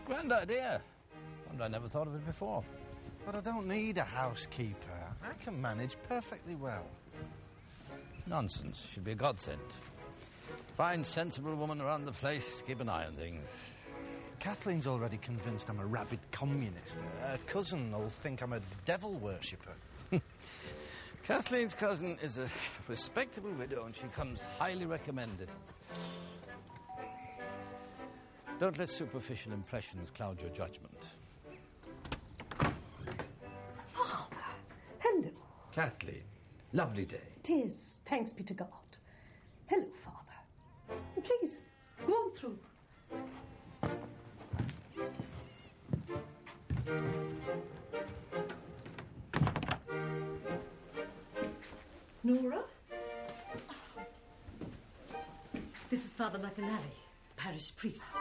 Grand idea. And I never thought of it before. But I don't need a housekeeper. I can manage perfectly well. Nonsense. Should be a godsend. Fine, sensible woman around the place to keep an eye on things. Kathleen's already convinced I'm a rabid communist. Her cousin will think I'm a devil worshipper. Kathleen's cousin is a respectable widow and she comes highly recommended. Don't let superficial impressions cloud your judgment. Father, hello. Kathleen, lovely day. 'Tis, thanks be to God. Hello, Father. Please, go on through. Nora? This is Father McAnally, parish priest.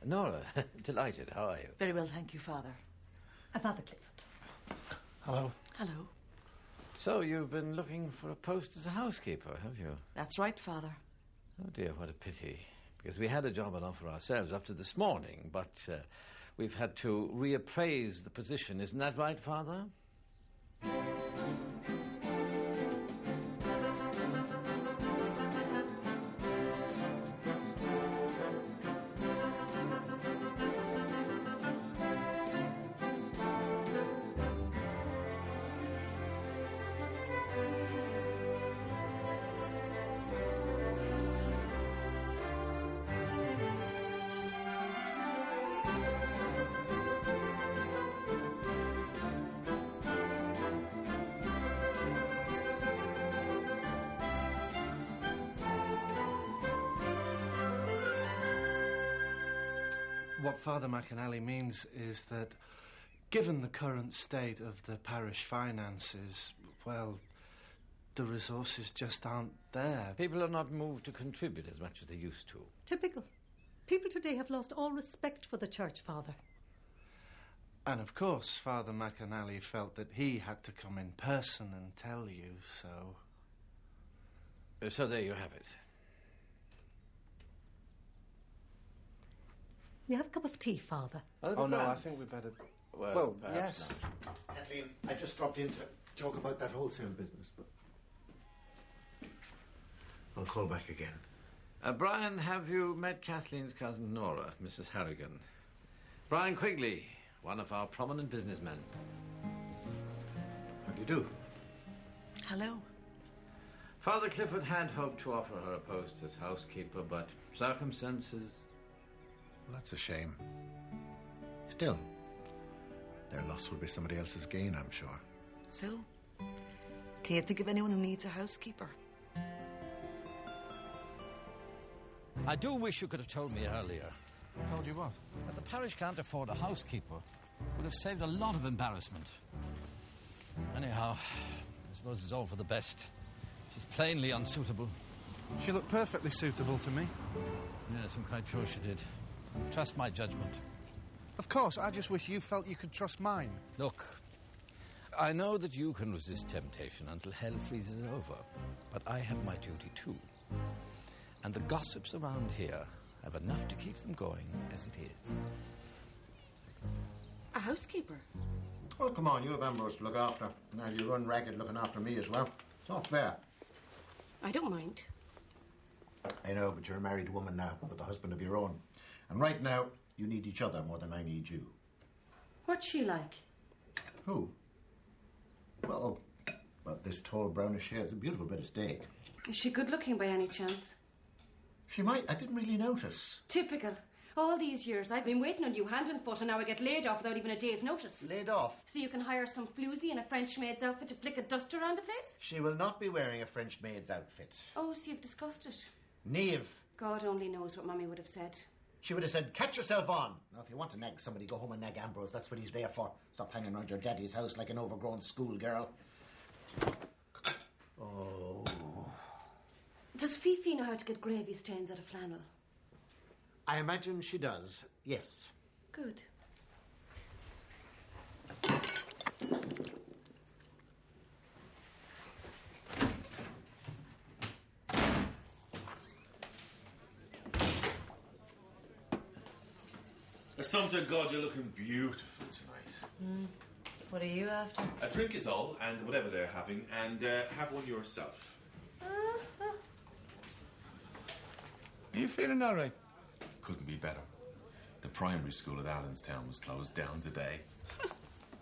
Nora, delighted. How are you? Very well, thank you, Father. And Father Clifford. Hello. Hello. So, you've been looking for a post as a housekeeper, have you? That's right, Father. Oh, dear, what a pity. Because we had a job on offer ourselves up to this morning, but we've had to reappraise the position. Isn't that right, Father? What Father McAnally means is that, given the current state of the parish finances, well, the resources just aren't there. People are not moved to contribute as much as they used to. Typical. People today have lost all respect for the church, Father. And of course, Father McAnally felt that he had to come in person and tell you, so... So there you have it. You have a cup of tea, Father? Oh, no, I think we better... Well, yes. Not. Kathleen, I just dropped in to talk about that wholesale business, but... I'll call back again. Brian, have you met Kathleen's cousin Nora, Mrs. Harrigan? Brian Quigley, one of our prominent businessmen. How do you do? Hello. Father Clifford had hoped to offer her a post as housekeeper, but circumstances... Well, that's a shame. Still, their loss will be somebody else's gain, I'm sure. So, can you think of anyone who needs a housekeeper? I do wish you could have told me earlier. Told you what? That the parish can't afford a housekeeper. Would have saved a lot of embarrassment. Anyhow, I suppose it's all for the best. She's plainly unsuitable. She looked perfectly suitable to me. Yes, I'm quite sure she did. Trust my judgment. Of course, I just wish you felt you could trust mine. Look, I know that you can resist temptation until hell freezes over, but I have my duty too. And the gossips around here have enough to keep them going as it is. A housekeeper? Oh, come on, you have Ambrose to look after. Now you run ragged looking after me as well. It's not fair. I don't mind. I know, but you're a married woman now, with a husband of your own. And right now, you need each other more than I need you. What's she like? Who? Well, this tall brownish hair is a beautiful bit of steak. Is she good looking by any chance? She might. I didn't really notice. Typical. All these years I've been waiting on you hand and foot and now I get laid off without even a day's notice. Laid off? So you can hire some floozy in a French maid's outfit to flick a dust around the place? She will not be wearing a French maid's outfit. Oh, so you've discussed it? Niamh. God only knows what Mummy would have said. She would have said, catch yourself on. Now, if you want to nag somebody, go home and nag Ambrose. That's what he's there for. Stop hanging around your daddy's house like an overgrown schoolgirl. Oh. Does Fifi know how to get gravy stains out of flannel? I imagine she does, yes. Good. Assumpta, God, you're looking beautiful tonight. What are you after? A drink is all, and whatever they're having, and have one yourself. Are you feeling all right? Couldn't be better. The primary school at Allenstown was closed down today.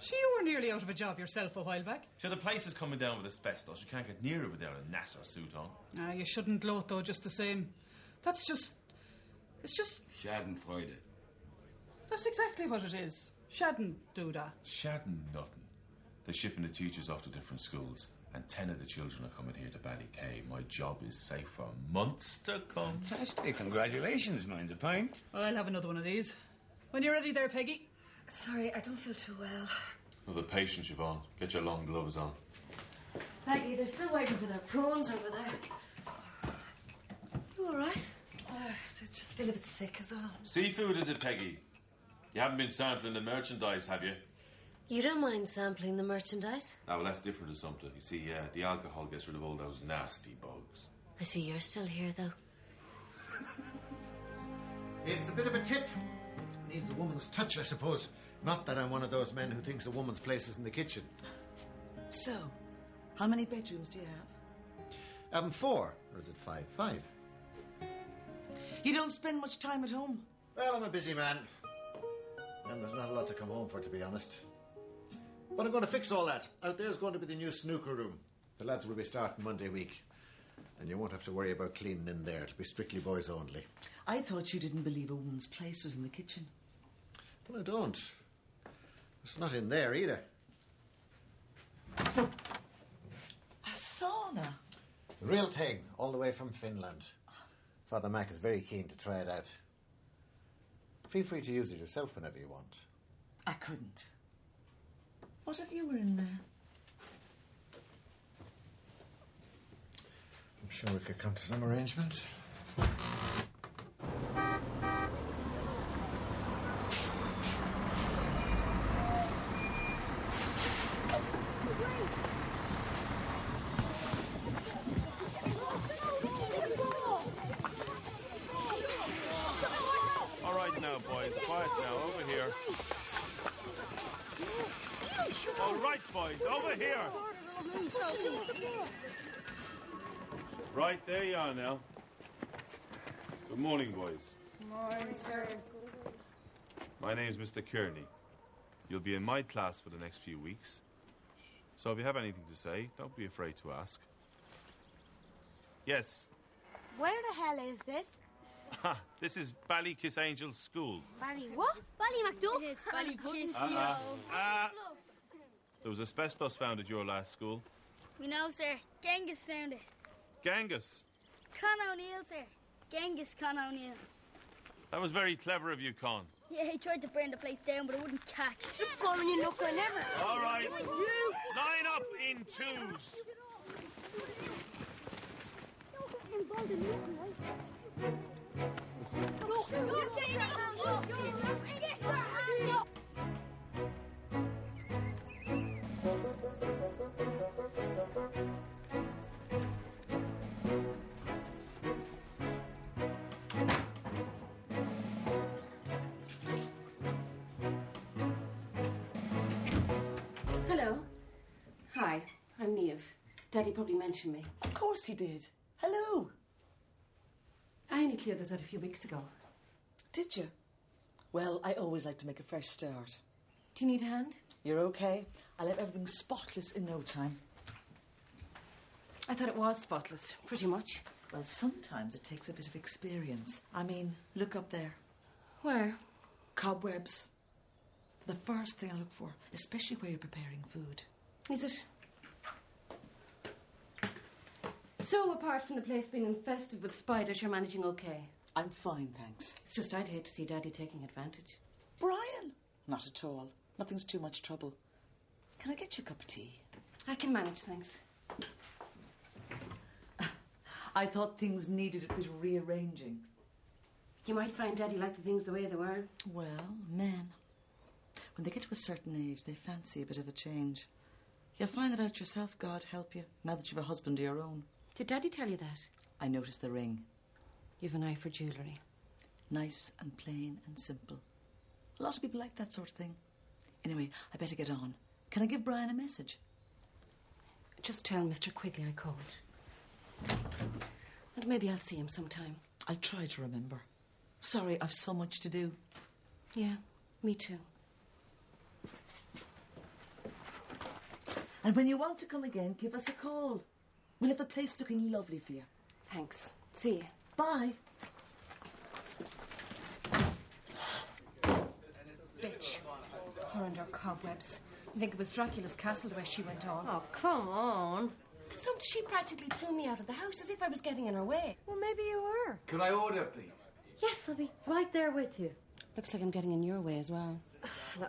So you were nearly out of a job yourself a while back. So the place is coming down with asbestos. You can't get near it without a NASA suit on. You shouldn't gloat, though, just the same. It's just... Schadenfreude. That's exactly what it is. Shouldn't do that. Shadden nothing. They're shipping the teachers off to different schools, and 10 of the children are coming here to Ballycay. My job is safe for months to come. Fantastic. Congratulations, mine's a pint. I'll have another one of these. When you're ready there, Peggy. Sorry, I don't feel too well. Another patient, Siobhan. Get your long gloves on. Maggie, they're still waiting for their prawns over there. You all right? I just feel a bit sick as well. Seafood, is it, Peggy? You haven't been sampling the merchandise, have you? You don't mind sampling the merchandise? Ah, well, that's different to something. You see, the alcohol gets rid of all those nasty bugs. I see you're still here, though. It's a bit of a tip. Needs a woman's touch, I suppose. Not that I'm one of those men who thinks a woman's place is in the kitchen. So, how many bedrooms do you have? 4. Or is it 5? 5. You don't spend much time at home. Well, I'm a busy man. And there's not a lot to come home for, to be honest. But I'm going to fix all that. Out there's going to be the new snooker room. The lads will be starting Monday week. And you won't have to worry about cleaning in there. It'll be strictly boys only. I thought you didn't believe a woman's place was in the kitchen. Well, I don't. It's not in there either. A sauna? The real thing, all the way from Finland. Father Mac is very keen to try it out. Feel free to use it yourself whenever you want. I couldn't. What if you were in there? I'm sure we could come to some arrangements. All right now, boys. Quiet now. Over here. All right, boys. Over here. Right, there you are now. Good morning, boys. Good morning, sir. My name's Mr. Kearney. You'll be in my class for the next few weeks. So if you have anything to say, don't be afraid to ask. Yes. Where the hell is this? This is Ballykissangel School. Bally what? Ballymacduff? It's Ballykiss. There was asbestos found at your last school. We know, sir. Genghis found it. Genghis. Con O'Neill, sir. Genghis Con O'Neill. That was very clever of you, Con. Yeah, he tried to burn the place down, but it wouldn't catch. Following you, look, I never. All right. Line up in twos. Hello. Hi, I'm Neve. Daddy probably mentioned me. Of course he did. Hello. I only cleared this out a few weeks ago. Did you? Well, I always like to make a fresh start. Do you need a hand? You're okay. I'll have everything spotless in no time. I thought it was spotless, pretty much. Well, sometimes it takes a bit of experience. I mean, look up there. Where? Cobwebs. The first thing I look for, especially where you're preparing food. Is it? So, apart from the place being infested with spiders, you're managing okay? I'm fine, thanks. It's just I'd hate to see Daddy taking advantage. Brian? Not at all. Nothing's too much trouble. Can I get you a cup of tea? I can manage, thanks. I thought things needed a bit of rearranging. You might find Daddy liked the things the way they were. Well, men, when they get to a certain age, they fancy a bit of a change. You'll find that out yourself, God help you, now that you've a husband of your own. Did Daddy tell you that? I noticed the ring. You've an eye for jewellery. Nice and plain and simple. A lot of people like that sort of thing. Anyway, I better get on. Can I give Brian a message? Just tell Mr. Quigley I called. And maybe I'll see him sometime. I'll try to remember. Sorry, I've so much to do. Yeah, me too. And when you want to come again, give us a call. We'll have the place looking lovely for you. Thanks. See you. Bye. Bitch. Her under cobwebs. I think it was Dracula's castle the way she went on. Oh, come on. So she practically threw me out of the house as if I was getting in her way. Well, maybe you were. Could I order, please? Yes, I'll be right there with you. Looks like I'm getting in your way as well.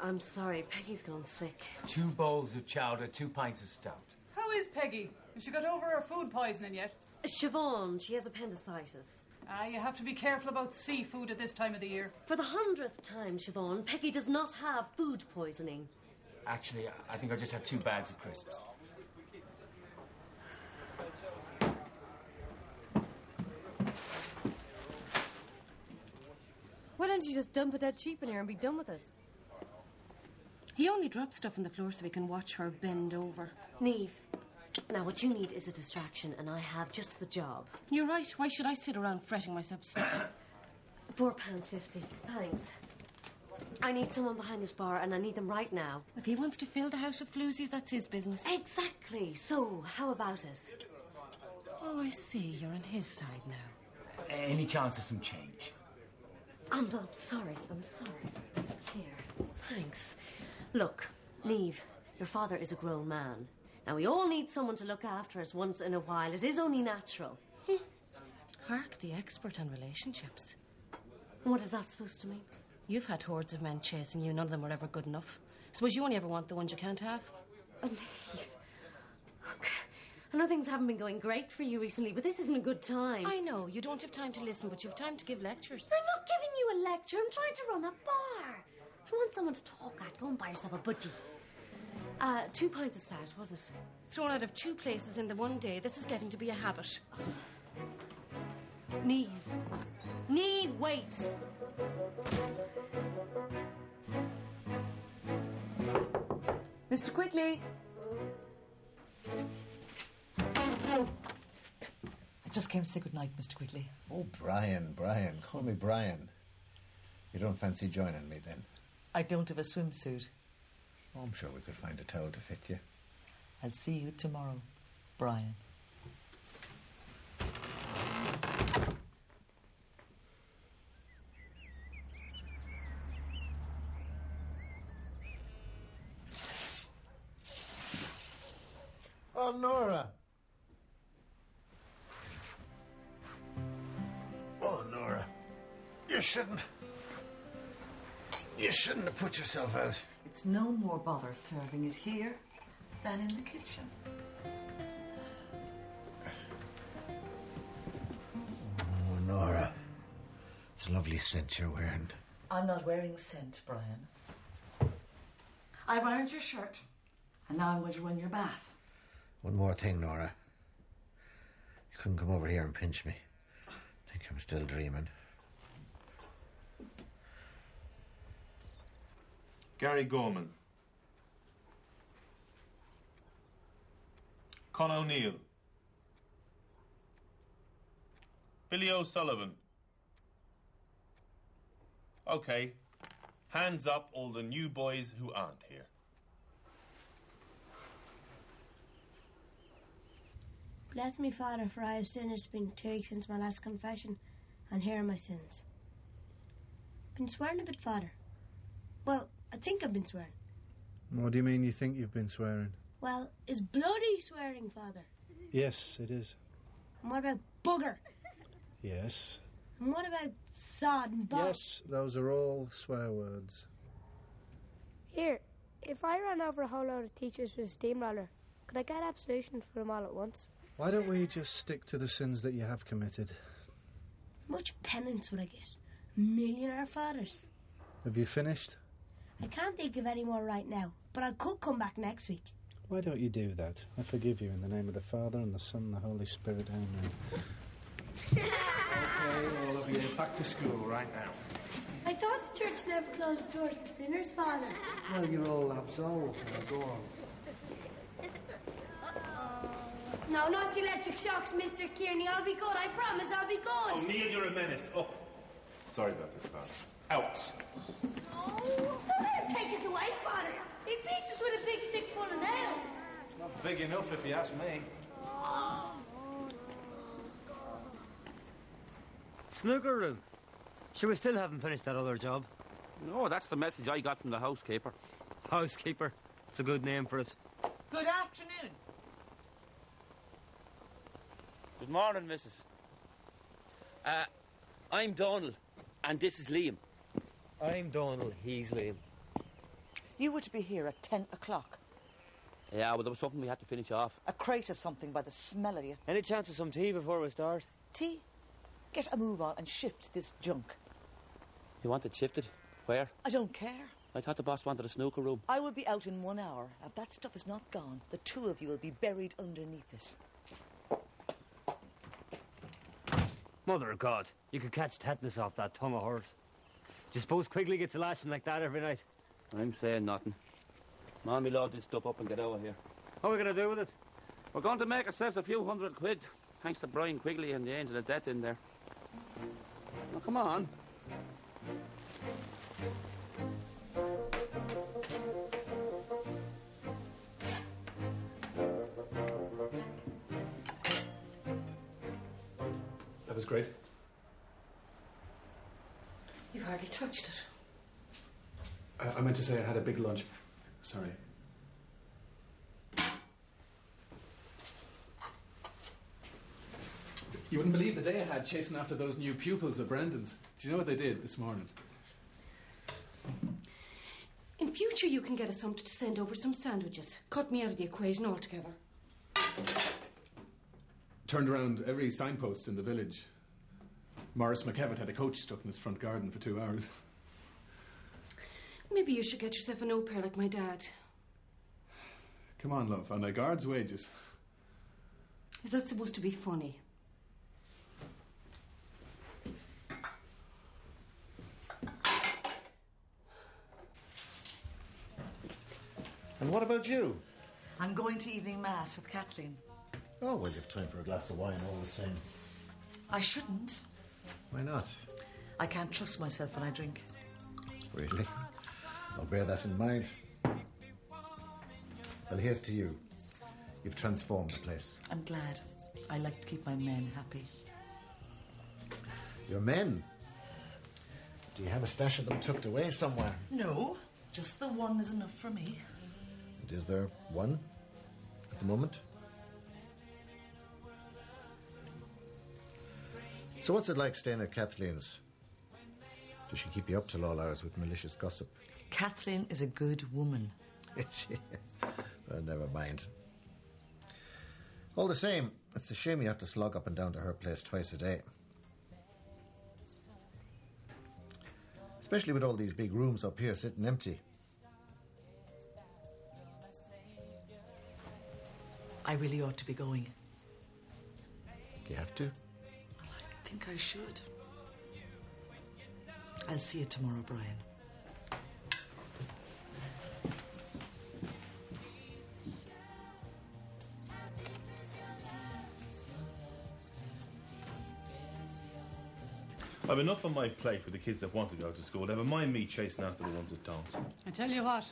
I'm sorry, Peggy's gone sick. 2 bowls of chowder, 2 pints of stout. How is Peggy? Has she got over her food poisoning yet? Siobhan, she has appendicitis. You have to be careful about seafood at this time of the year. For the 100th time, Siobhan, Peggy does not have food poisoning. Actually, I think I just have 2 bags of crisps. Why don't you just dump a dead sheep in here and be done with it? He only drops stuff on the floor so we can watch her bend over. Niamh, now what you need is a distraction, and I have just the job. You're right. Why should I sit around fretting myself sick? £4.50. Thanks. I need someone behind this bar, and I need them right now. If he wants to fill the house with floozies, that's his business. Exactly. So, how about it? Oh, I see. You're on his side now. Any chance of some change? I'm sorry. I'm sorry. Here. Thanks. Look, Niamh, your father is a grown man. Now, we all need someone to look after us once in a while. It is only natural. Hark, the expert on relationships. What is that supposed to mean? You've had hordes of men chasing you. None of them were ever good enough. Suppose you only ever want the ones you can't have? Niamh, look, I know things haven't been going great for you recently, but this isn't a good time. I know. You don't have time to listen, but you've time to give lectures. I'm not giving you a lecture. I'm trying to run a bar. If you want someone to talk at, go and buy yourself a budgie. 2 pints of stout, was it? Thrown out of 2 places in the one day. This is getting to be a habit. Niamh. Niamh, wait. Mr. Quigley. I just came to say good night, Mr. Quigley. Oh, Brian. Call me Brian. You don't fancy joining me, then? I don't have a swimsuit. Oh, I'm sure we could find a towel to fit you. I'll see you tomorrow, Brian. Oh, Nora. Oh, Nora. You shouldn't have put yourself out. It's no more bother serving it here than in the kitchen. Oh, Nora. It's a lovely scent you're wearing. I'm not wearing scent, Brian. I've ironed your shirt, and now I'm going to run your bath. One more thing, Nora. You couldn't come over here and pinch me. Think I'm still dreaming. Gary Gorman. Con O'Neill. Billy O'Sullivan. Okay. Hands up, all the new boys who aren't here. Bless me, Father, for I have sinned. It's been 2 weeks since my last confession, and here are my sins. Been swearing a bit, Father. Well, I think I've been swearing. What do you mean you think you've been swearing? Well, is bloody swearing, Father? Yes, it is. And what about bugger? Yes. And what about sod and bog? Yes, those are all swear words. Here, if I ran over a whole load of teachers with a steamroller, could I get absolution for them all at once? Why don't we just stick to the sins that you have committed? How much penance would I get? Millionaire fathers. Have you finished? I can't think of any more right now, but I could come back next week. Why don't you do that? I forgive you in the name of the Father and the Son and the Holy Spirit. Amen. Okay, all of you. Back to school right now. I thought the church never closed the doors to sinners, Father. Well, you're all absolved. Now go on. No, not the electric shocks, Mr. Kearney. I'll be good. I promise I'll be good. O'Neill, you're a menace. Up. Sorry about this, Father. Out. Oh, let him take us away, Father. He beats us with a big stick full of nails. Not big enough, if you ask me. Snooker room. Sure, we still haven't finished that other job. No, that's the message I got from the housekeeper. Housekeeper. It's a good name for it. Good afternoon. Good morning, Mrs. I'm Donald, and this is Liam. I'm Donald, he's Liam. You were to be here at 10 o'clock. Yeah, well, there was something we had to finish off. A crate or something by the smell of you. Any chance of some tea before we start? Tea? Get a move on and shift this junk. You want it shifted? Where? I don't care. I thought the boss wanted a snooker room. I will be out in 1 hour. If that stuff is not gone, the two of you will be buried underneath it. Mother of God, you could catch tetanus off that tongue of horse. Do you suppose Quigley gets a lashing like that every night? I'm saying nothing. Mommy, load this stuff up and get out of here. What are we going to do with it? We're going to make ourselves a few £100, thanks to Brian Quigley and the Angel of Death in there. Now, come on. That was great. You've hardly touched it. I meant to say I had a big lunch. Sorry. You wouldn't believe the day I had chasing after those new pupils of Brendan's. Do you know what they did this morning? In future, you can get us something to send over some sandwiches. Cut me out of the equation altogether. Turned around every signpost in the village. Morris McKevitt had a coach stuck in his front garden for 2 hours. Maybe you should get yourself an au pair like my dad. Come on, love, on a guard's wages. Is that supposed to be funny? And what about you? I'm going to evening mass with Kathleen. Oh, well, you've time for a glass of wine all the same. I shouldn't. Why not? I can't trust myself when I drink. Really? I'll bear that in mind. Well, here's to you. You've transformed the place. I'm glad. I like to keep my men happy. Your men? Do you have a stash of them tucked away somewhere? No, just the one is enough for me. And is there one at the moment? So what's it like staying at Kathleen's? Does she keep you up till all hours with malicious gossip? Kathleen is a good woman. Is she? Well, never mind. All the same, it's a shame you have to slog up and down to her place twice a day. Especially with all these big rooms up here sitting empty. I really ought to be going. You have to? I think I should. I'll see you tomorrow, Brian. I've enough on my plate with the kids that want to go to school. Never mind me chasing after the ones that don't. I tell you what,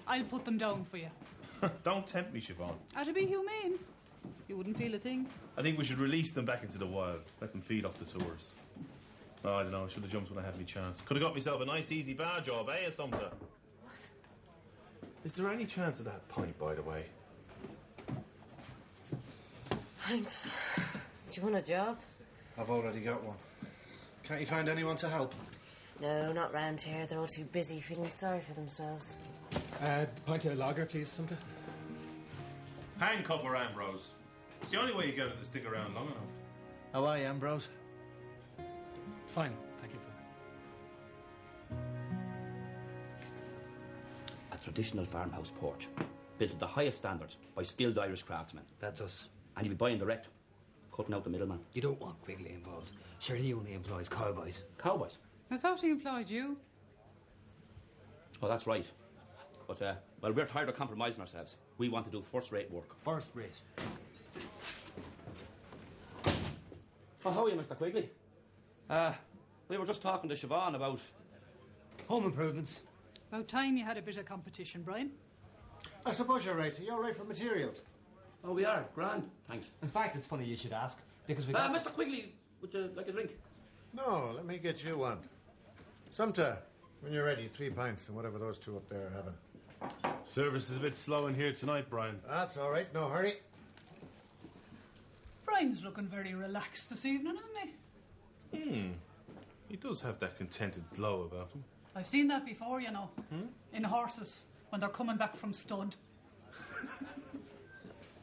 I'll put them down for you. Don't tempt me, Siobhan. To be humane. You wouldn't feel a thing. I think we should release them back into the wild. Let them feed off the tourists. Oh, I don't know. I should have jumped when I had my chance. Could have got myself a nice, easy bar job, eh, Assumpta? What? Is there any chance of that pint, by the way? Thanks. Do you want a job? I've already got one. Can't you find anyone to help? No, not round here. They're all too busy feeling sorry for themselves. Pint of lager, please, Assumpta. Handcuff or Ambrose. It's the only way you get it to stick around long enough. How are you, Ambrose? Fine, thank you, Father. A traditional farmhouse porch, built to the highest standards by skilled Irish craftsmen. That's us. And you'll be buying direct, cutting out the middleman. You don't want Quigley involved. Sure, he only employs cowboys. Cowboys? I thought he employed you. Oh, that's right. But, well, we're tired of compromising ourselves. We want to do first-rate work. First rate? Oh, how are you, Mr. Quigley? We were just talking to Siobhan about... home improvements. About time you had a bit of competition, Brian. I suppose you're right. You're right for materials. Oh, we are. Grand. Thanks. In fact, it's funny you should ask, because we got... Mr. Quigley, would you like a drink? No, let me get you one. Sumter, when you're ready, 3 pints and whatever those two up there are having. Service is a bit slow in here tonight, Brian. That's all right. No hurry. Brian's looking very relaxed this evening, isn't he? He does have that contented glow about him. I've seen that before, you know. In horses, when they're coming back from stud.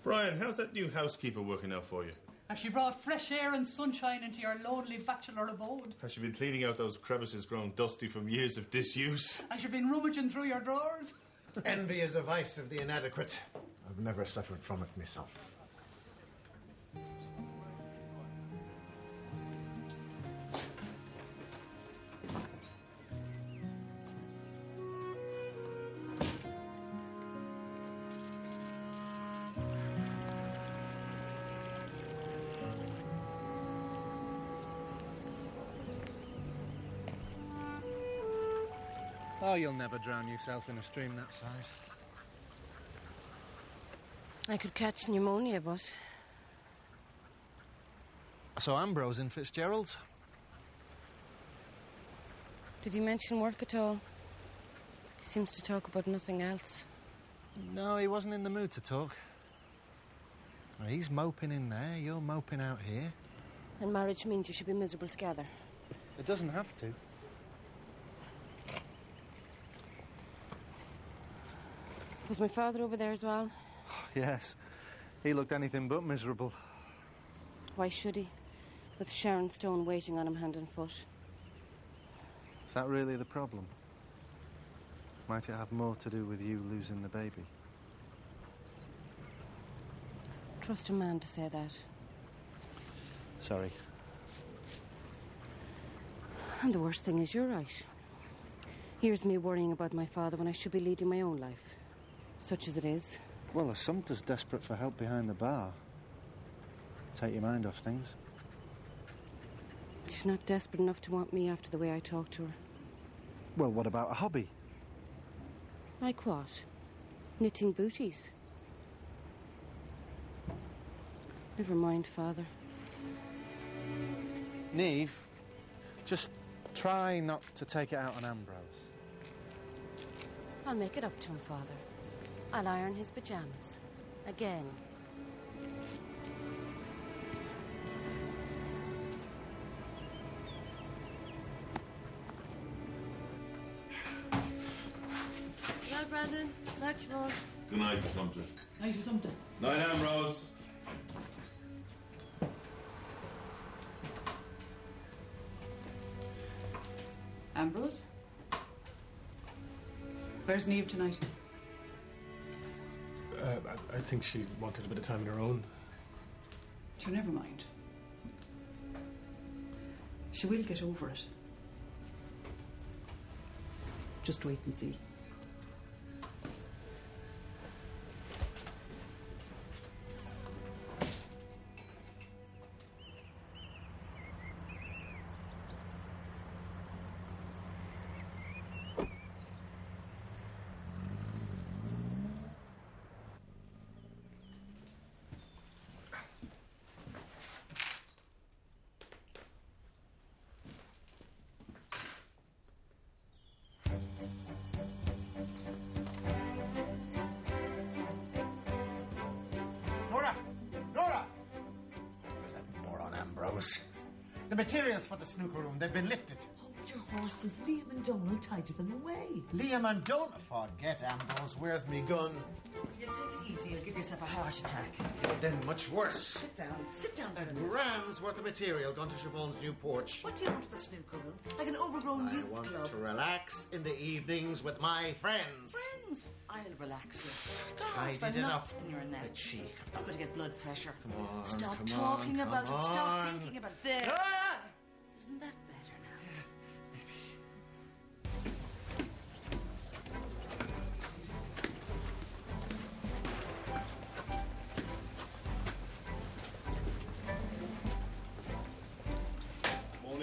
Brian, how's that new housekeeper working out for you? Has she brought fresh air and sunshine into your lonely bachelor abode? Has she been cleaning out those crevices grown dusty from years of disuse? Has she been rummaging through your drawers? Envy is a vice of the inadequate. I've never suffered from it myself. Oh, you'll never drown yourself in a stream that size. I could catch pneumonia, but... So Ambrose in Fitzgerald's? Did he mention work at all? He seems to talk about nothing else. No, he wasn't in the mood to talk. He's moping in there, you're moping out here. And marriage means you should be miserable together. It doesn't have to. Was my father over there as well? Yes. He looked anything but miserable. Why should he? With Sharon Stone waiting on him hand and foot. Is that really the problem? Might it have more to do with you losing the baby? Trust a man to say that. Sorry. And the worst thing is you're right. Here's me worrying about my father when I should be leading my own life. Such as it is. Well, Sumter's desperate for help behind the bar. Take your mind off things. She's not desperate enough to want me after the way I talked to her. Well, what about a hobby? Like what? Knitting booties? Never mind, Father. Niamh, just try not to take it out on Ambrose. I'll make it up to him, Father. I'll iron his pyjamas. Again. Night, Brandon. Night, Siobhan. Good night, Sumter. Night or something. Night, Ambrose. Ambrose? Where's Niamh tonight? I think she wanted a bit of time on her own. Sure, never mind. She will get over it. Just wait and see. The materials for the snooker room, they've been lifted. Hold your horses. Liam and Donal will tidy them away. Liam and don't forget, Ambrose, where's me gun? You take it easy, you'll give yourself a heart attack. Then much worse. Sit down. Sit down. And grand's worth of material gone to Siobhan's new porch. What do you want with the snooker room? Like an overgrown youth I want club. to relax in the evenings with my friends. Friends? I'll relax you. Tidied it up. In your neck. The cheek. I'm going to get blood pressure. Come on, Stop come talking on, about come it. Stop on. thinking about it. There. Ah!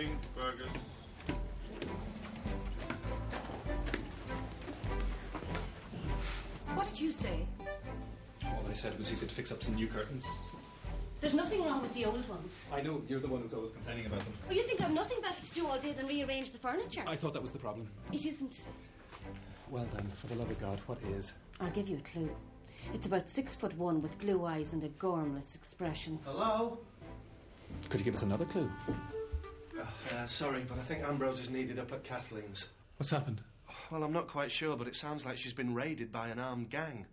morning, Fergus. What did you say? All I said was you could fix up some new curtains. There's nothing wrong with the old ones. I know, you're the one who's always complaining about them. Oh, you think I've nothing better to do all day than rearrange the furniture? I thought that was the problem. It isn't. Well then, for the love of God, what is? I'll give you a clue. It's about 6'1" with blue eyes and a gormless expression. Hello? Could you give us another clue? Sorry, but I think Ambrose is needed up at Kathleen's. What's happened? Well, I'm not quite sure, but it sounds like she's been raided by an armed gang.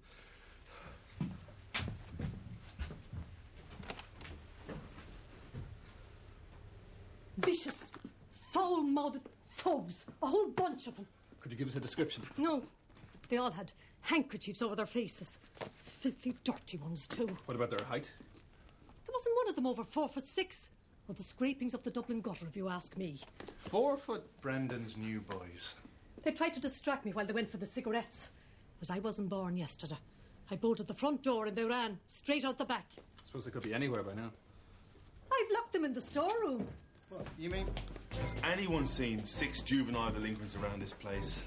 Vicious, foul-mouthed foes. A whole bunch of them. Could you give us a description? No. They all had handkerchiefs over their faces. Filthy, dirty ones, too. What about their height? There wasn't one of them over 4'6". Or the scrapings of the Dublin gutter, if you ask me. 4 foot. Brendan's new boys. They tried to distract me while they went for the cigarettes. As I wasn't born yesterday. I bolted the front door and they ran straight out the back. I suppose they could be anywhere by now. I've locked them in the storeroom. What, you mean? Has anyone seen 6 juvenile delinquents around this place?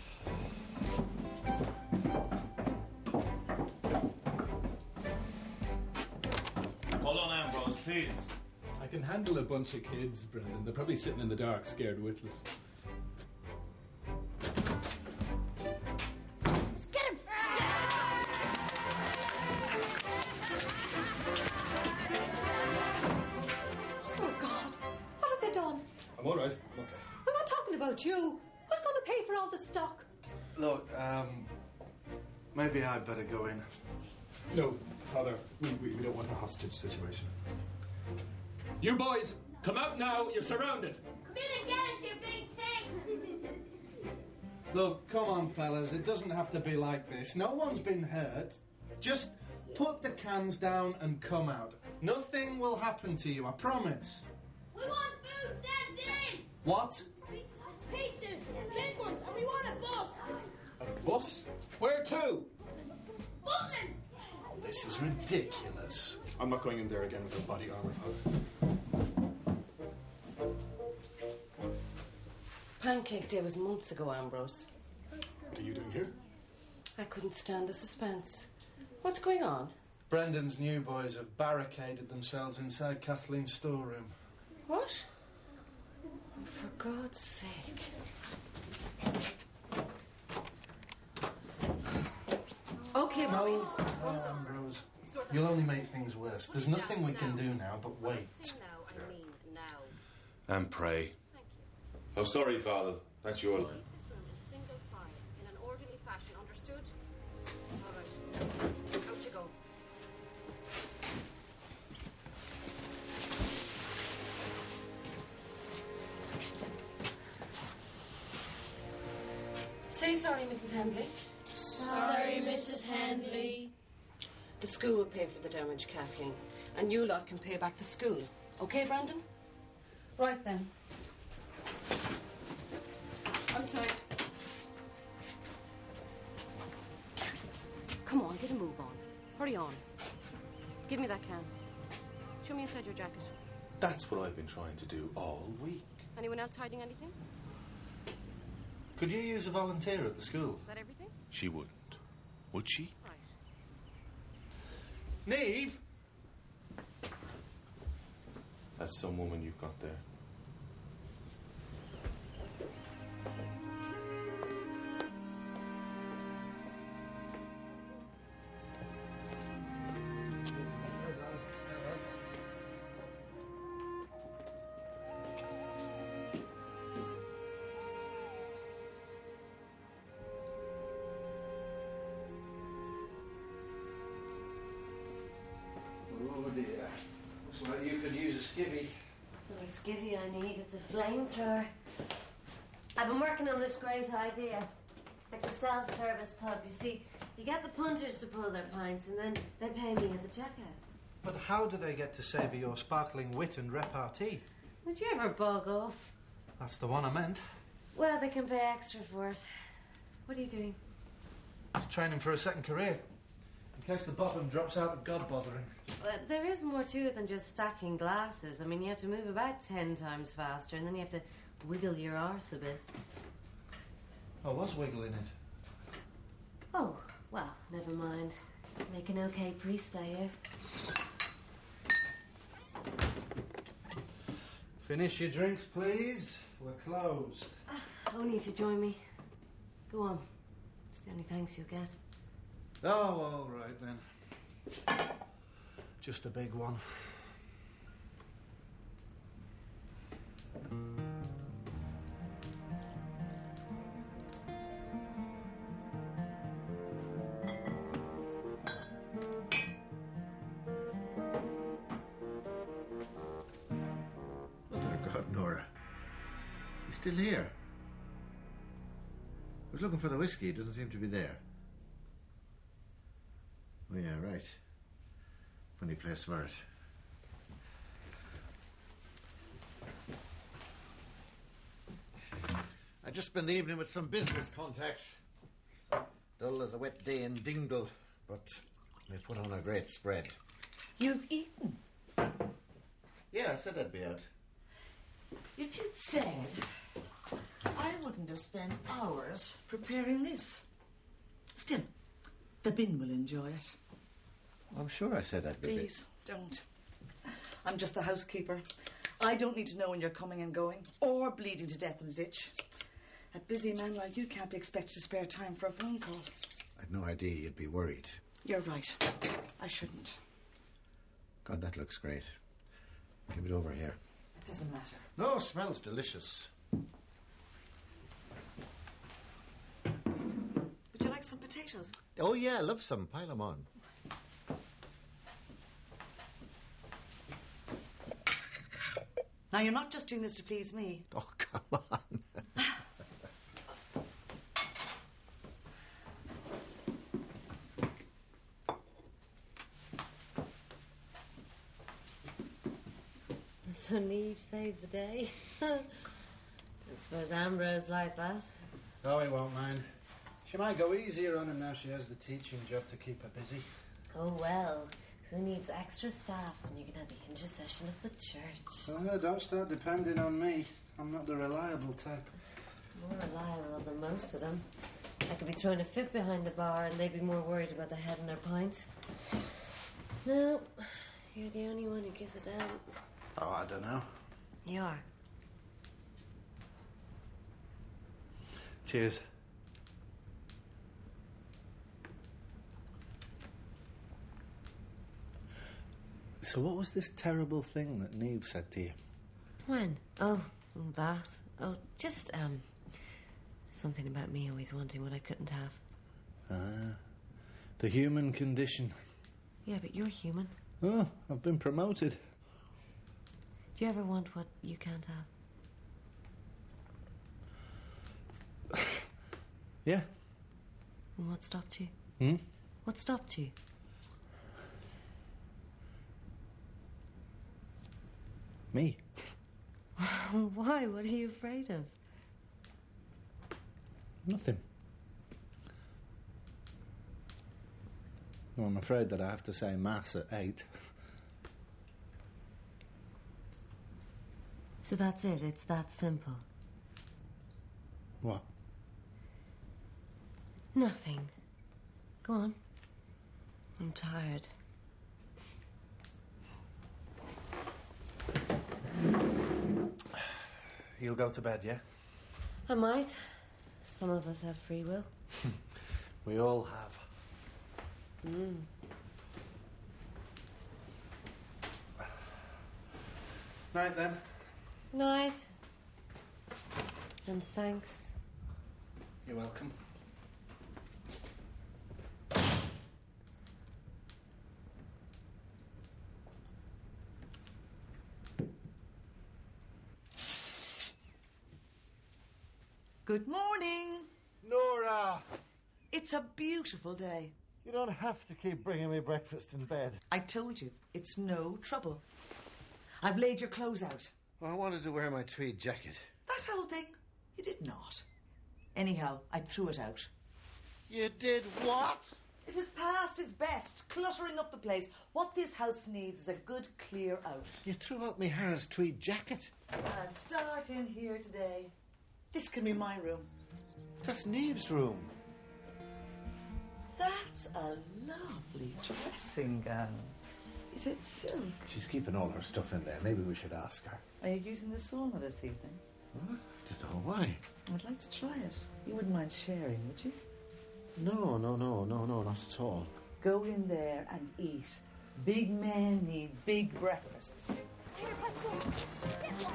Hold on, Ambrose, please. I can handle a bunch of kids, Brendan. They're probably sitting in the dark, scared witless. Get him! For God, what have they done? I'm all right. Okay. I'm not talking about you. Who's going to pay for all the stock? Look, maybe I'd better go in. No, Father, we don't want a hostage situation. You boys, come out now. You're surrounded. Come in and get us, you big thing! Look, come on, fellas. It doesn't have to be like this. No one's been hurt. Just put the cans down and come out. Nothing will happen to you, I promise. We want food sent in! What? Pizzas! Big ones! And we want a bus! A bus? Where to? Butlins! This is ridiculous. I'm not going in there again with a body armour, Father. Pancake Day was months ago, Ambrose. What are you doing here? I couldn't stand the suspense. What's going on? Brendan's new boys have barricaded themselves inside Kathleen's storeroom. What? Oh, for God's sake. Okay, boys. Ambrose, you'll only make things worse. There's nothing we can do now but wait. And pray. Oh, sorry, Father. That's your line. Leave this room in single file, in an orderly fashion, understood? All right. Out you go. Say sorry, Mrs. Handley. Sorry, Mrs. Handley. The school will pay for the damage, Kathleen. And you lot can pay back the school. Okay, Brandon? Right then. Outside. Come on, get a move on. Hurry on. Give me that can. Show me inside your jacket. That's what I've been trying to do all week. Anyone else hiding anything? Could you use a volunteer at the school? Is that everything? She wouldn't. Would she? Right. Neve? That's some woman you've got there. Oh dear. Looks like you could use a skivvy. So the skivvy I need, it's a flamethrower. I've been working on this great idea. It's a self-service pub. You see, you get the punters to pull their pints and then they pay me at the checkout. But how do they get to savour your sparkling wit and repartee? Would you ever bug off? That's the one I meant. Well, they can pay extra for it. What are you doing? Just training for a second career. In In case the bottom drops out of God bothering. But there is more to it than just stacking glasses. I mean, you have to move about 10 times faster, and then you have to wiggle your arse a bit. I was wiggling it. Oh, well, never mind. Make an okay priest, I hear. Finish your drinks, please. We're closed. Only if you join me. Go on. It's the only thanks you'll get. Oh, all right then. Just a big one. Mother of God, Nora. He's still here. I was looking for the whiskey. It doesn't seem to be there. Oh, yeah, right. Funny place for it. I just spent the evening with some business contacts. Dull as a wet day in Dingle, but they put on a great spread. You've eaten? Yeah, I said I'd be out. If you'd said, I wouldn't have spent hours preparing this. Still, the bin will enjoy it. I'm sure I said I'd be. Please, don't. I'm just the housekeeper. I don't need to know when you're coming and going, or bleeding to death in a ditch. A busy man like you can't be expected to spare time for a phone call. I'd no idea you'd be worried. You're right. I shouldn't. God, that looks great. Give it over here. It doesn't matter. No, smells delicious. Would you like some potatoes? Oh, yeah, love some. Pile them on. Now, you're not just doing this to please me. Oh, come on. So Neve saved the day. I suppose Ambrose like that. Oh, he won't mind. She might go easier on him now she has the teaching job to keep her busy. Oh, well, who needs extra staff when you can have the intercession of the church? Oh, don't start depending on me. I'm not the reliable type. More reliable than most of them. I could be throwing a fit behind the bar and they'd be more worried about the head in their pints. No, you're the only one who gives a damn. Oh, I don't know. You are. Cheers. So what was this terrible thing that Neve said to you? When? Oh, that. Oh, just, something about me always wanting what I couldn't have. Ah, the human condition. Yeah, but you're human. Oh, I've been promoted. Do you ever want what you can't have? Yeah. And what stopped you? Hmm? What stopped you? Me. Why? What are you afraid of? Nothing. Well, I'm afraid that I have to say Mass at 8. So that's it? It's that simple? What? Nothing. Go on. I'm tired. You'll go to bed, yeah? I might. Some of us have free will. We all have. Night, then. Night. And thanks. You're welcome. Good morning. Nora! It's a beautiful day. You don't have to keep bringing me breakfast in bed. I told you, it's no trouble. I've laid your clothes out. Well, I wanted to wear my tweed jacket. That whole thing? You did not. Anyhow, I threw it out. You did what? It was past its best, cluttering up the place. What this house needs is a good clear out. You threw out me Harris tweed jacket. And start in here today. This can be my room. That's Neve's room. That's a lovely dressing gown. Is it silk? She's keeping all her stuff in there. Maybe we should ask her. Are you using the sauna this evening? What? Don't know why. I'd like to try it. You wouldn't mind sharing, would you? No, not at all. Go in there and eat. Big men need big breakfasts. Here, let's go. Let's go.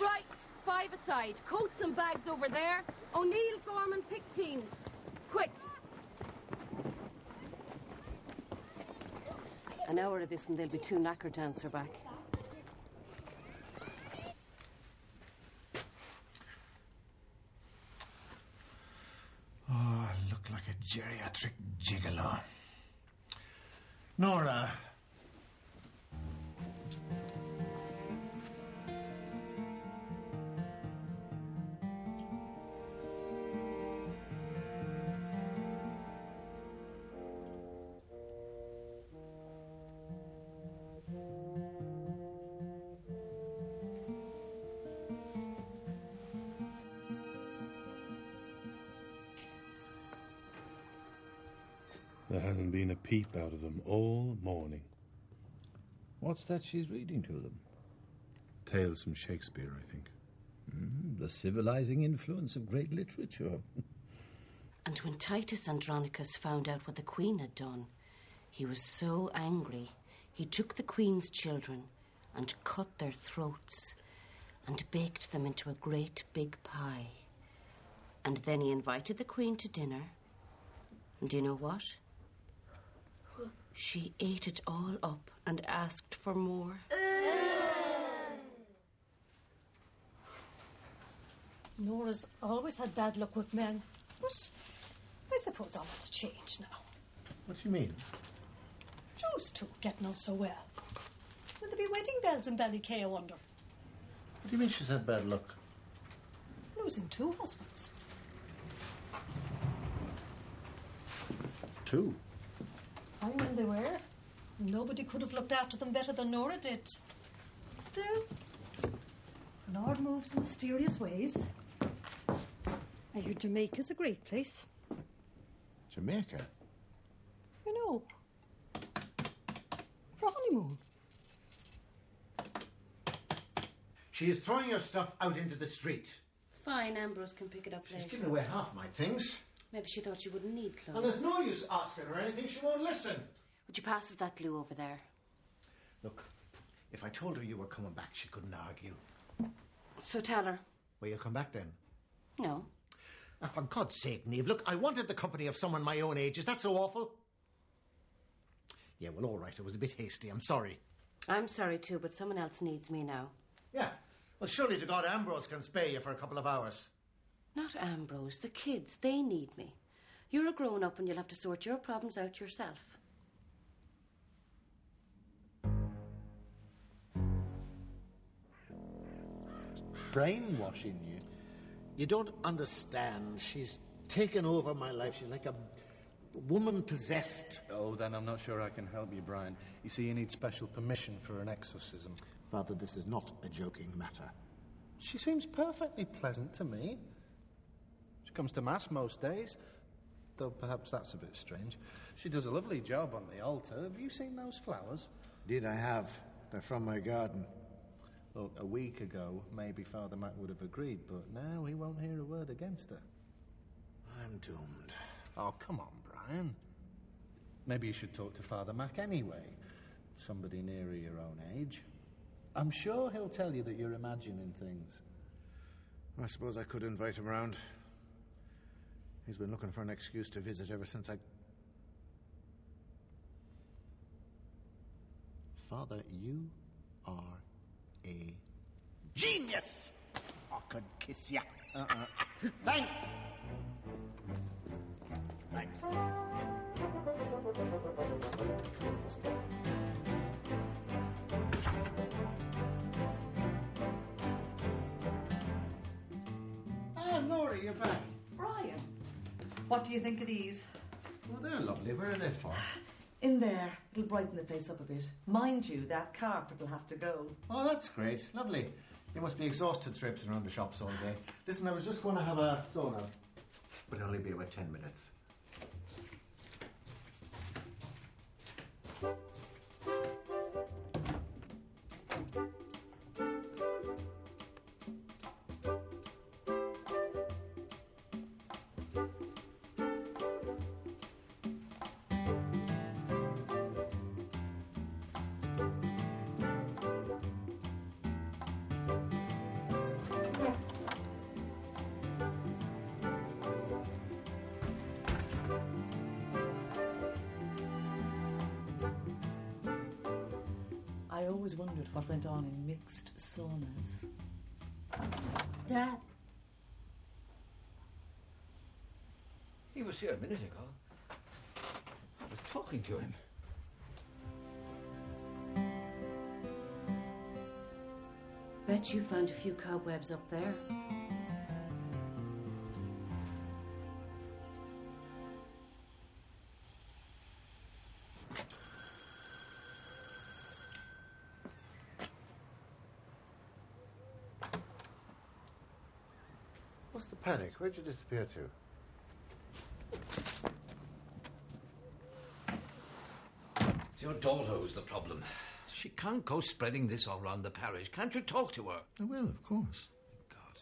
Right, 5 aside. Coats and bags over there. O'Neill, Gorman, pick teams. Quick. An hour of this and they'll be too knackered to answer back. Oh, I look like a geriatric gigolo. Nora. There hasn't been a peep out of them all morning. What's that she's reading to them? Tales from Shakespeare, I think. The civilizing influence of great literature. And when Titus Andronicus found out what the Queen had done, he was so angry, he took the Queen's children and cut their throats and baked them into a great big pie. And then he invited the Queen to dinner. And do you know what? She ate it all up and asked for more. Nora's always had bad luck with men, but I suppose all that's changed now. What do you mean? Those two getting on so well. Will there be wedding bells in Ballykissangel, I wonder? What do you mean she's had bad luck? Losing 2 husbands. 2? Fine men they were. Nobody could have looked after them better than Nora did. Still, the Lord moves in mysterious ways. I hear Jamaica's a great place. Jamaica? You know, for a honeymoon. She is throwing your stuff out into the street. Fine, Ambrose can pick it up later. She's given away half my things. Maybe she thought you wouldn't need clothes. And there's no use asking her anything. She won't listen. Would you pass us that glue over there? Look, if I told her you were coming back, she couldn't argue. So tell her. Well, you'll come back then? No. Oh, for God's sake, Niamh, look, I wanted the company of someone my own age. Is that so awful? Yeah, well, all right, it was a bit hasty. I'm sorry. I'm sorry too, but someone else needs me now. Yeah. Well, surely to God Ambrose can spare you for a couple of hours. Not Ambrose, the kids. They need me. You're a grown-up and you'll have to sort your problems out yourself. Brainwashing you? You don't understand. She's taken over my life. She's like a woman possessed. Oh, then I'm not sure I can help you, Brian. You see, you need special permission for an exorcism. Father, this is not a joking matter. She seems perfectly pleasant to me. She comes to Mass most days, though perhaps that's a bit strange. She does a lovely job on the altar. Have you seen those flowers? Indeed, I have. They're from my garden. Look, a week ago, maybe Father Mac would have agreed, but now he won't hear a word against her. I'm doomed. Oh, come on, Brian. Maybe you should talk to Father Mac anyway. Somebody nearer your own age. I'm sure he'll tell you that you're imagining things. I suppose I could invite him round. He's been looking for an excuse to visit ever since I... Father, you are a genius! I could kiss ya. Thanks! Thanks. Mary, you're back. Brian, what do you think of these? Well, they're lovely. Where are they for? In there. It'll brighten the place up a bit. Mind you, that carpet will have to go. Oh, that's great. Lovely. You must be exhausted traipsing around the shops all day. Listen, I was just going to have a sauna, but it'll only be about 10 minutes. I always wondered what went on in mixed saunas. Dad. He was here a minute ago. I was talking to him. Bet you found a few cobwebs up there. What's the panic? Where'd you disappear to? It's your daughter who's the problem. She can't go spreading this all round the parish. Can't you talk to her? I will, of course. God.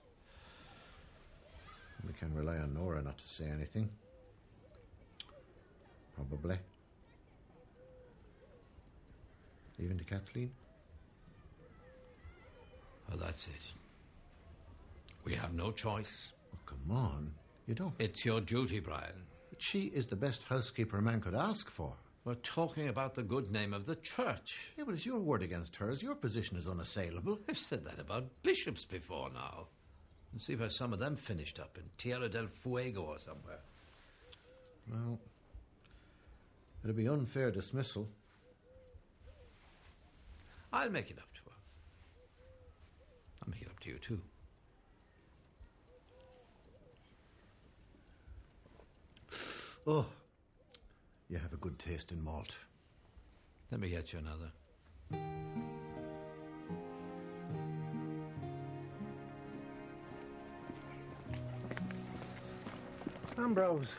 We can rely on Nora not to say anything. Probably. Even to Kathleen? Well, that's it. We have no choice. Oh, come on. You don't. It's your duty, Brian. But she is the best housekeeper a man could ask for. We're talking about the good name of the church. Yeah, but it's your word against hers. Your position is unassailable. I've said that about bishops before now. And see where some of them finished up, in Tierra del Fuego or somewhere. Well, it'd be unfair dismissal. I'll make it up to her. I'll make it up to you, too. Oh, you have a good taste in malt. Let me get you another. Ambrose,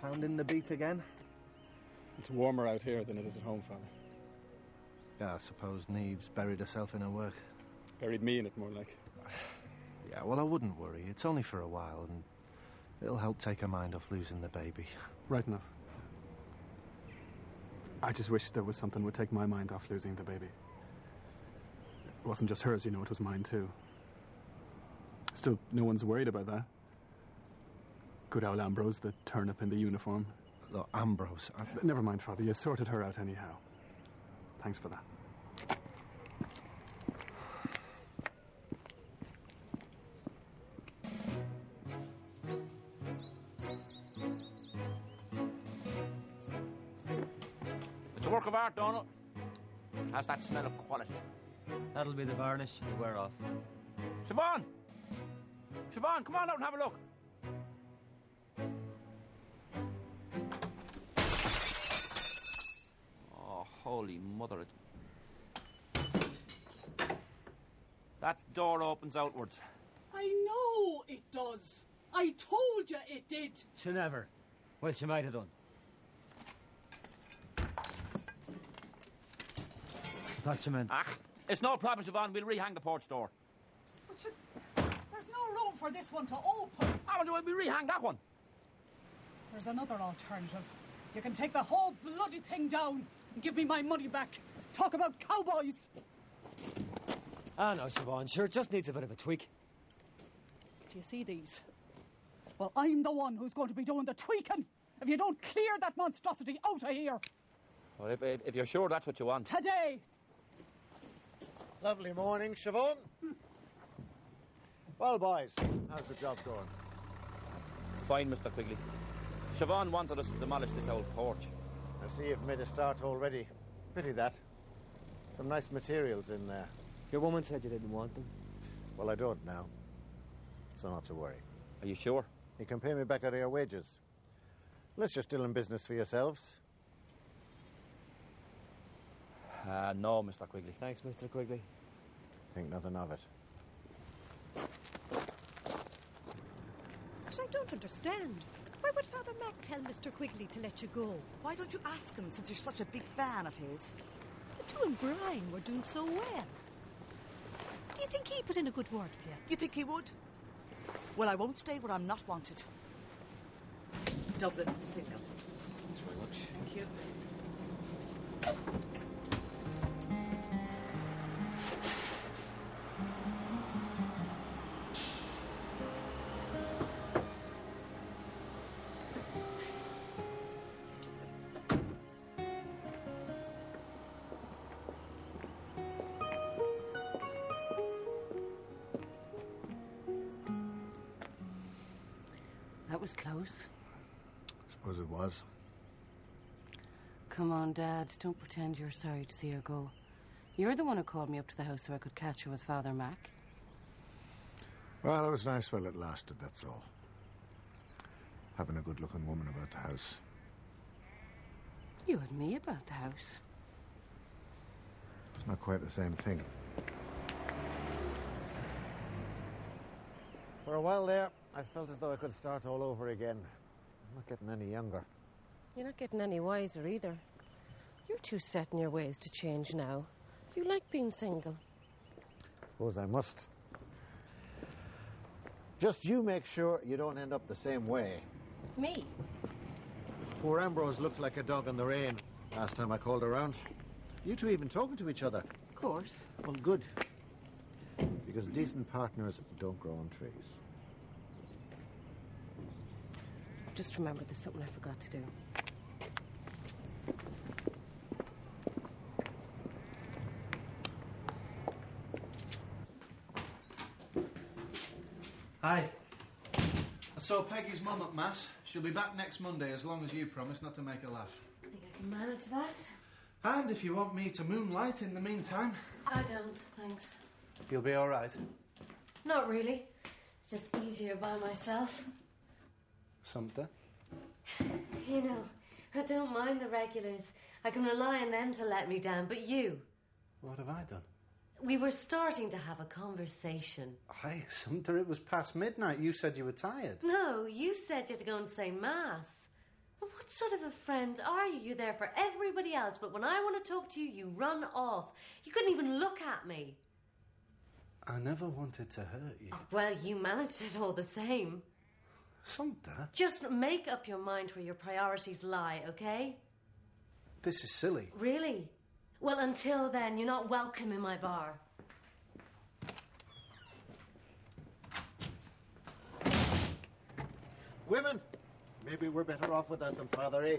pounding the beat again? It's warmer out here than it is at home, Father. Yeah, I suppose Neve's buried herself in her work. Buried me in it, more like. Yeah, well, I wouldn't worry. It's only for a while, and it'll help take her mind off losing the baby. Right enough. I just wish there was something would take my mind off losing the baby. It wasn't just hers, you know, it was mine too. Still, no one's worried about that. Good old Ambrose, the turnip in the uniform. Look, Ambrose... Never mind, Father, you sorted her out anyhow. Thanks for that. It's a work of art, Donald. Has that smell of quality. That'll be the varnish to wear off. Siobhan! Siobhan, come on out and have a look. Oh, holy mother. That door opens outwards. I know it does. I told you it did. She never. Well, she might have done. Thought you meant... It's no problem, Siobhan. We'll rehang the porch door. But there's no room for this one to open. We'll rehang that one. There's another alternative. You can take the whole bloody thing down and give me my money back. Talk about cowboys. Ah, no, Siobhan. Sure, it just needs a bit of a tweak. Do you see these? Well, I'm the one who's going to be doing the tweaking if you don't clear that monstrosity out of here. Well, if you're sure that's what you want. Today. Lovely morning, Siobhan. Well, boys, how's the job going? Fine, Mr. Quigley. Siobhan wanted us to demolish this old porch. I see you've made a start already. Pity that. Some nice materials in there. Your woman said you didn't want them. Well, I don't now. So not to worry. Are you sure? You can pay me back out of your wages. Unless you're still in business for yourselves. No, Mr. Quigley. Thanks, Mr. Quigley. Think nothing of it. But I don't understand. Why would Father Mac tell Mr. Quigley to let you go? Why don't you ask him, since you're such a big fan of his? But you and Brian were doing so well. Do you think he put in a good word for you? You think he would? Well, I won't stay where I'm not wanted. Dublin single. Thanks very much. Thank you. That was close. Suppose it was. Come on, Dad. Don't pretend you're sorry to see her go. You're the one who called me up to the house so I could catch her with Father Mac. Well, it was nice while it lasted, that's all. Having a good-looking woman about the house. You and me about the house. It's not quite the same thing. For a while there, I felt as though I could start all over again. I'm not getting any younger. You're not getting any wiser either. You're too set in your ways to change now. You like being single. Suppose I must. Just you make sure you don't end up the same way. Me? Poor Ambrose looked like a dog in the rain last time I called around. You two even talking to each other? Of course. Well, good. Because decent partners don't grow on trees. Just remember, there's something I forgot to do. Hi. I saw Peggy's mum at Mass. She'll be back next Monday as long as you promise not to make her laugh. I think I can manage that. And if you want me to moonlight in the meantime. I don't, thanks. You'll be all right. Not really. It's just easier by myself. Something. You know, I don't mind the regulars. I can rely on them to let me down, but you... What have I done? We were starting to have a conversation. Hi, Sumter, it was past midnight. You said you were tired. No, you said you had to go and say Mass. What sort of a friend are you? You're there for everybody else, but when I want to talk to you, you run off. You couldn't even look at me. I never wanted to hurt you. Oh, well, you managed it all the same. Sumter? Just make up your mind where your priorities lie, okay? This is silly. Really? Well, until then, you're not welcome in my bar. Women, maybe we're better off without them, Father, eh?